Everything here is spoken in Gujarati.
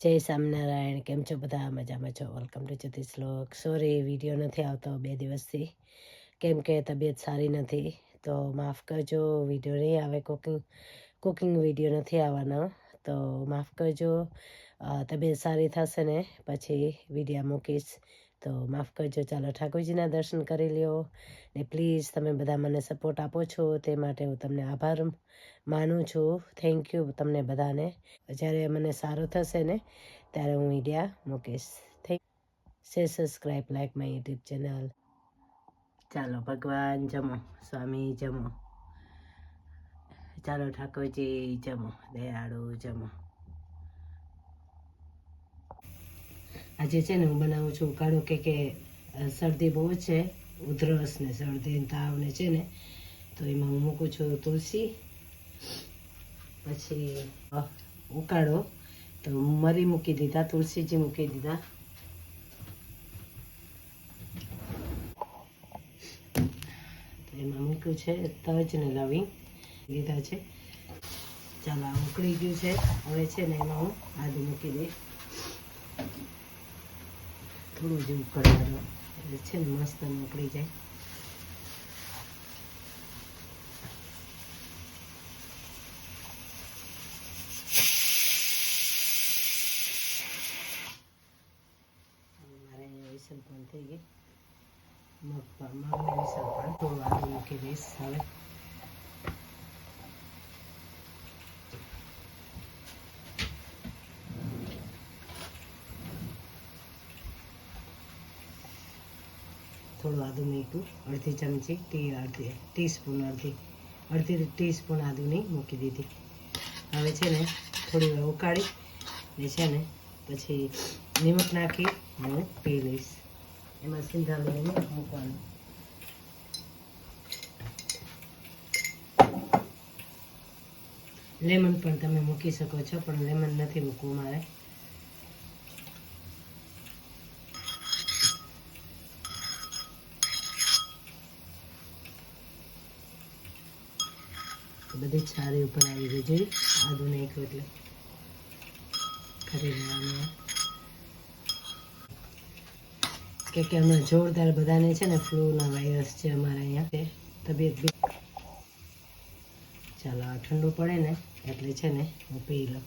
જય સ્વામિનારાયણ. કેમ છો બધા? મજામાં છો? વેલકમ ટુ જ્યોતિષ વ્લોગ. સોરી વિડીયો નથી આવતો 2 દિવસથી, કેમ કે તબિયત સારી નથી, તો માફ કરજો. વિડીયો નહીં આવે, કુકિંગ વિડીયો નથી આવવાનો, તો માફ કરજો. તબિયત સારી થશે ને પછી વિડીયો મૂકીશ, તો માફ કરજો. ચાલો ઠાકોરજીના દર્શન કરી લ્યો ને પ્લીઝ તમે બધા મને સપોર્ટ આપો છો તે માટે હું તમને આભાર માનું છું. થેન્ક યુ તમને બધાને. જ્યારે મને સારું થશે ને ત્યારે હું વિડીયા મૂકીશ. Share, subscribe, like my YouTube channel. ચાલો ભગવાન જમો, સ્વામી જમો, ચાલો ઠાકોરજી જમો, દયાળુ જમો. આજે છે ને હું બનાવું છું ઉકાળો, કે શરદી બહુ છે, ઉધરસ ને શરદી તાવ ને છે ને, તો એમાં હું મૂકું છું તુલસી, પછી ઉકાળો તો મરી મૂકી દીધા, તુલસીજી મૂકી દીધા, તો એમાં મૂક્યું છે તજ ને લવિંગ દીધા છે. ચાલો આ ઉકળી ગયું છે. હવે છે ને એમાં હું આદું મૂકી દઈશ, થોડું જ ઉકળવાનું એટલે છે ને મસ્ત ઉકળી જાય. મારે વિસલ પણ થઈ ગઈ, મગને વિસલ પણ થોડું આદું મૂકી દઈશ. હવે થોડું આદું મૂક્યું, અડધી ચમચી અડધી ટીસ્પૂન આદુની મૂકી દીધી. હવે છે ને થોડી વાર ઉકાળી ને છે ને પછી નિમક નાખી હું પી લઈશ. એમાં સિંધાલું મૂકવાનું. લેમન પણ તમે મૂકી શકો છો, પણ લેમન નથી મૂકવું મારે. બધી છારી ઉપર આવી ગઈ જોઈએ, આદું નાખ્યું એટલે કરી લેવાનું. કે હમણાં જોરદાર બધાને છે ને ફ્લૂના વાયરસ છે અમારે અહીંયા, તબિયત બી. ચાલો આ ઠંડુ પડે ને એટલે છે ને હું પી લઉં.